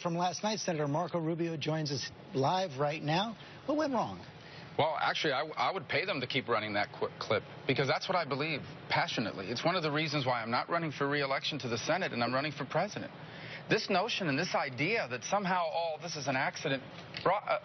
from last night. Senator Marco Rubio joins us live right now. What went wrong? Well, actually, I would pay them to keep running that clip because that's what I believe passionately. It's one of the reasons why I'm not running for re-election to the Senate and I'm running for president. This notion and this idea that somehow, oh, this is an accident.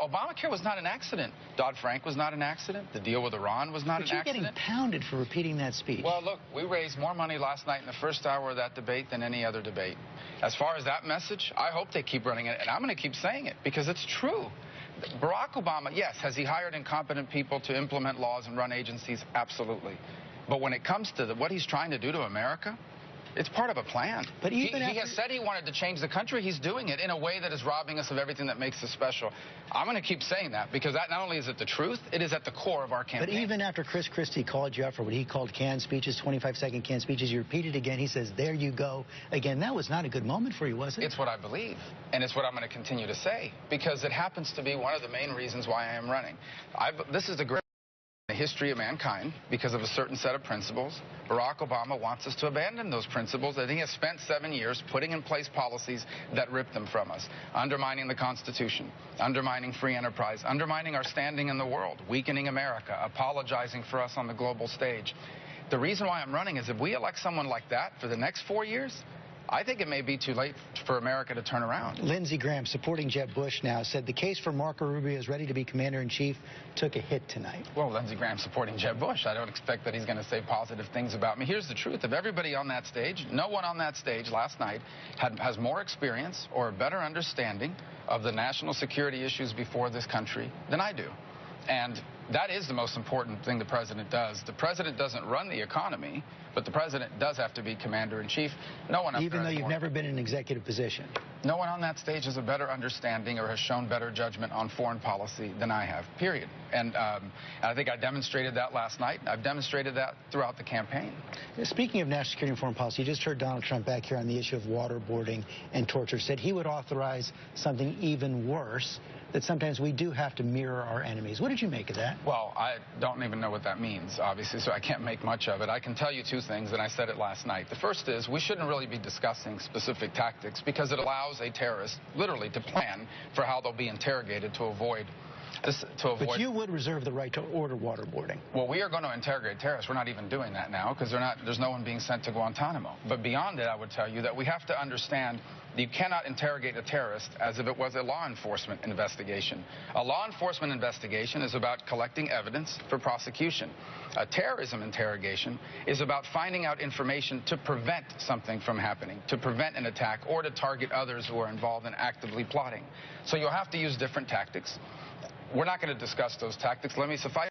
Obamacare was not an accident. Dodd-Frank was not an accident. The deal with Iran was not an accident. But you're getting pounded for repeating that speech. Well, look, we raised more money last night in the first hour of that debate than any other debate. As far as that message, I hope they keep running it, and I'm going to keep saying it because it's true. Barack Obama, yes, has he hired incompetent people to implement laws and run agencies? Absolutely. But when it comes to what he's trying to do to America, it's part of a plan. But even he has said he wanted to change the country. He's doing it in a way that is robbing us of everything that makes us special. I'm going to keep saying that because that not only is it the truth, it is at the core of our campaign. But even after Chris Christie called you out for what he called canned speeches, 25-second canned speeches, you repeated again. He says, there you go. Again, that was not a good moment for you, was it? It's what I believe, and it's what I'm going to continue to say because it happens to be one of the main reasons why I am running. This is the great the history of mankind because of a certain set of principles. Barack Obama wants us to abandon those principles. I think he has spent 7 years putting in place policies that rip them from us, undermining the Constitution, undermining free enterprise, undermining our standing in the world, weakening America, apologizing for us on the global stage. The reason why I'm running is if we elect someone like that for the next 4 years, I think it may be too late for America to turn around. Lindsey Graham, supporting Jeb Bush now, said the case for Marco Rubio is ready to be commander-in-chief took a hit tonight. Well, Lindsey Graham supporting Jeb Bush. I don't expect that he's going to say positive things about me. Here's the truth. Of everybody on that stage, no one on that stage last night has more experience or a better understanding of the national security issues before this country than I do. And that is the most important thing the president does. The president doesn't run the economy, but the president does have to be commander-in-chief. No one Even though you've never been in an executive position. No one on that stage has a better understanding or has shown better judgment on foreign policy than I have, period. And I think I demonstrated that last night. I've demonstrated that throughout the campaign. Speaking of national security and foreign policy, you just heard Donald Trump back here on the issue of waterboarding and torture, said he would authorize something even worse, that sometimes we do have to mirror our enemies. What did you make of that? Well, I don't even know what that means, obviously, so I can't make much of it. I can tell you two things, and I said it last night. The first is we shouldn't really be discussing specific tactics because it allows a terrorist literally to plan for how they'll be interrogated to avoid this. But you would reserve the right to order waterboarding. Well, we are going to interrogate terrorists. We're not even doing that now because there's no one being sent to Guantanamo. But beyond it, I would tell you that we have to understand that you cannot interrogate a terrorist as if it was a law enforcement investigation. A law enforcement investigation is about collecting evidence for prosecution. A terrorism interrogation is about finding out information to prevent something from happening, to prevent an attack, or to target others who are involved in actively plotting. So you'll have to use different tactics. We're not going to discuss those tactics. Let me suffice.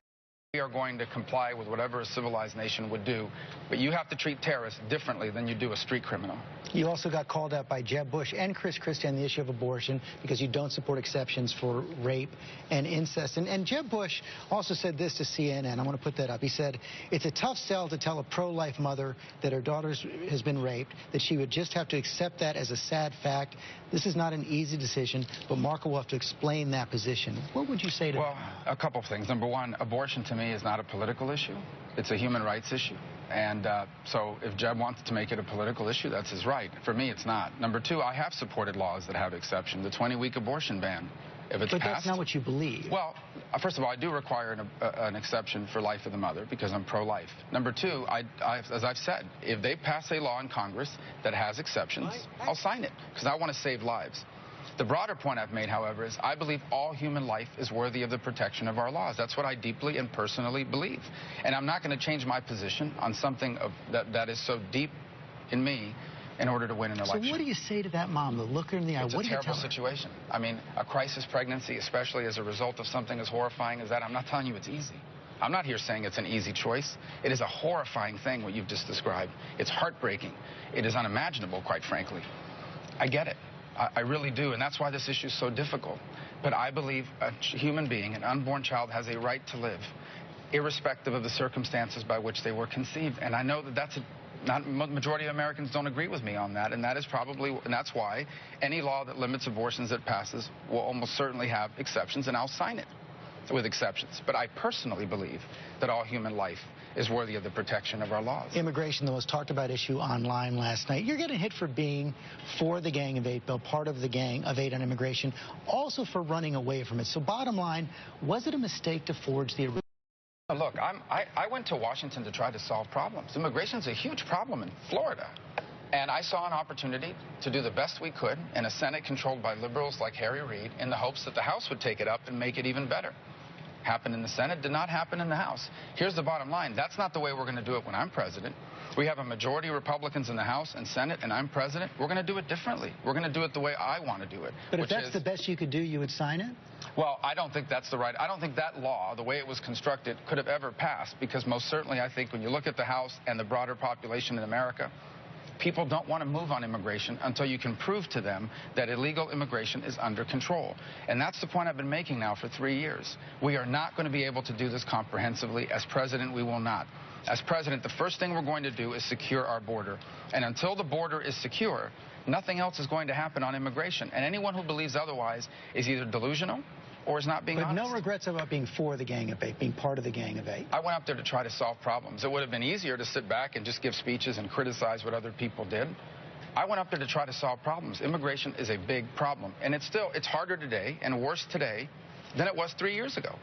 We are going to comply with whatever a civilized nation would do, but you have to treat terrorists differently than you do a street criminal. You also got called out by Jeb Bush and Chris Christie on the issue of abortion because you don't support exceptions for rape and incest. And Jeb Bush also said this to CNN. I want to put that up. He said, it's a tough sell to tell a pro-life mother that her daughter has been raped, that she would just have to accept that as a sad fact. This is not an easy decision, but Marco will have to explain that position. What would you say to Well, a couple of things. Number one, abortion to me is not a political issue. It's a human rights issue. And so if Jeb wants to make it a political issue, that's his right. For me, it's not. Number two, I have supported laws that have exceptions. The 20-week abortion ban, if it's But passed. That's not what you believe. Well, first of all, I do require an exception for life of the mother because I'm pro-life. Number two, as I've said, if they pass a law in Congress that has exceptions, I'll sign it because I want to save lives. The broader point I've made, however, is I believe all human life is worthy of the protection of our laws. That's what I deeply and personally believe. And I'm not going to change my position on something that is so deep in me in order to win an election. So what do you say to that mom, the look her in the eye? It's what a do you terrible tell her? situation. I mean, a crisis pregnancy, especially as a result of something as horrifying as that, I'm not telling you it's easy. I'm not here saying it's an easy choice. It is a horrifying thing, what you've just described. It's heartbreaking. It is unimaginable, quite frankly. I get it. I really do, and that's why this issue is so difficult. But I believe a human being, an unborn child, has a right to live, irrespective of the circumstances by which they were conceived. And I know that that's majority of Americans don't agree with me on that, and that's why any law that limits abortions that passes will almost certainly have exceptions, and I'll sign it with exceptions. But I personally believe that all human life is worthy of the protection of our laws. Immigration, the most talked about issue online last night. You're getting hit for being for the Gang of Eight bill, part of the Gang of Eight on immigration, also for running away from it. So bottom line, was it a mistake to forge the... Look, I went to Washington to try to solve problems. Immigration is a huge problem in Florida. And I saw an opportunity to do the best we could in a Senate controlled by liberals like Harry Reid in the hopes that the House would take it up and make it even better. Happened in the Senate, did not happen in the House. Here's the bottom line. That's not the way we're going to do it when I'm president. We have a majority of Republicans in the House and Senate, and I'm president. We're going to do it differently. We're going to do it the way I want to do it. But if that's the best you could do, you would sign it? Well, I don't think that's the right. I don't think that law, the way it was constructed, could have ever passed, because most certainly I think when you look at the House and the broader population in America, people don't want to move on immigration until you can prove to them that illegal immigration is under control. And that's the point I've been making now for 3 years. We are not going to be able to do this comprehensively. As president, we will not. As president, the first thing we're going to do is secure our border. And until the border is secure, nothing else is going to happen on immigration. And anyone who believes otherwise is either delusional or is not being honest. But no regrets about being for the Gang of Eight, being part of the Gang of Eight. I went up there to try to solve problems. It would have been easier to sit back and just give speeches and criticize what other people did. I went up there to try to solve problems. Immigration is a big problem. And it's harder today and worse today than it was 3 years ago.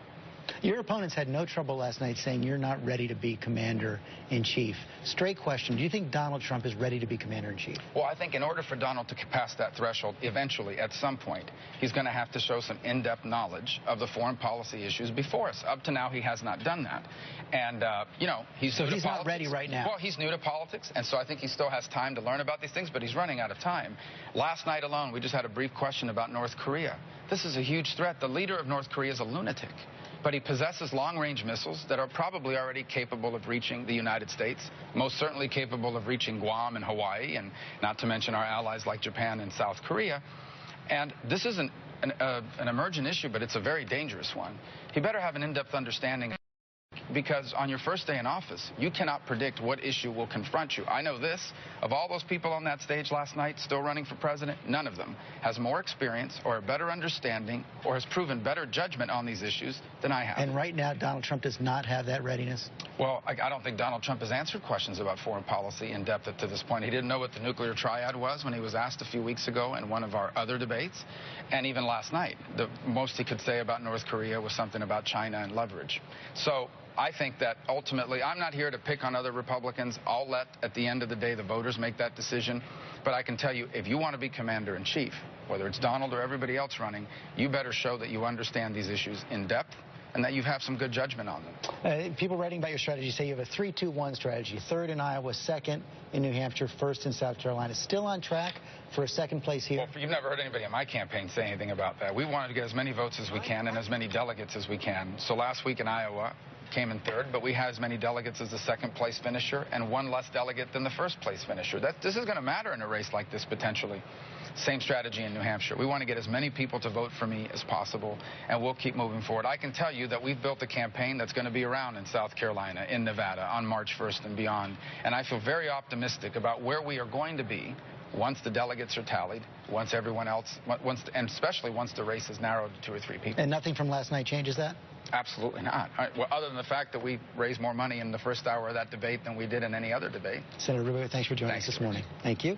Your opponents had no trouble last night saying you're not ready to be commander-in-chief. Straight question, do you think Donald Trump is ready to be commander-in-chief? Well, I think in order for Donald to pass that threshold, eventually, at some point, he's going to have to show some in-depth knowledge of the foreign policy issues before us. Up to now, he has not done that. And, you know, he's not ready right now. Well, he's new to politics, and so I think he still has time to learn about these things, but he's running out of time. Last night alone, we just had a brief question about North Korea. This is a huge threat. The leader of North Korea is a lunatic. But he possesses long-range missiles that are probably already capable of reaching the United States, most certainly capable of reaching Guam and Hawaii, and not to mention our allies like Japan and South Korea. And this isn't an emergent issue, but it's a very dangerous one. He better have an in-depth understanding, because on your first day in office, you cannot predict what issue will confront you. I know this, of all those people on that stage last night still running for president, none of them has more experience or a better understanding or has proven better judgment on these issues than I have. And right now, Donald Trump does not have that readiness? Well, I don't think Donald Trump has answered questions about foreign policy in depth to this point. He didn't know what the nuclear triad was when he was asked a few weeks ago in one of our other debates. And even last night, the most he could say about North Korea was something about China and leverage. So I think that ultimately, I'm not here to pick on other Republicans. I'll let, at the end of the day, the voters make that decision. But I can tell you, if you want to be commander-in-chief, whether it's Donald or everybody else running, you better show that you understand these issues in depth and that you have some good judgment on them. People writing about your strategy say you have a 3-2-1 strategy. Third in Iowa, second in New Hampshire, first in South Carolina. Still on track for a second place here? Well, you've never heard anybody in my campaign say anything about that. We wanted to get as many votes as we can and as many delegates as we can. So last week in Iowa, came in third, but we had as many delegates as the second place finisher and one less delegate than the first place finisher. This is going to matter in a race like this potentially. Same strategy in New Hampshire. We want to get as many people to vote for me as possible, and we'll keep moving forward. I can tell you that we've built a campaign that's going to be around in South Carolina, in Nevada, on March 1st and beyond, and I feel very optimistic about where we are going to be once the delegates are tallied, once everyone else, and especially once the race is narrowed to 2 or 3 people. And nothing from last night changes that? Absolutely not. Well, other than the fact that we raised more money in the first hour of that debate than we did in any other debate. Senator Rubio, thanks for joining us this morning. Thank you.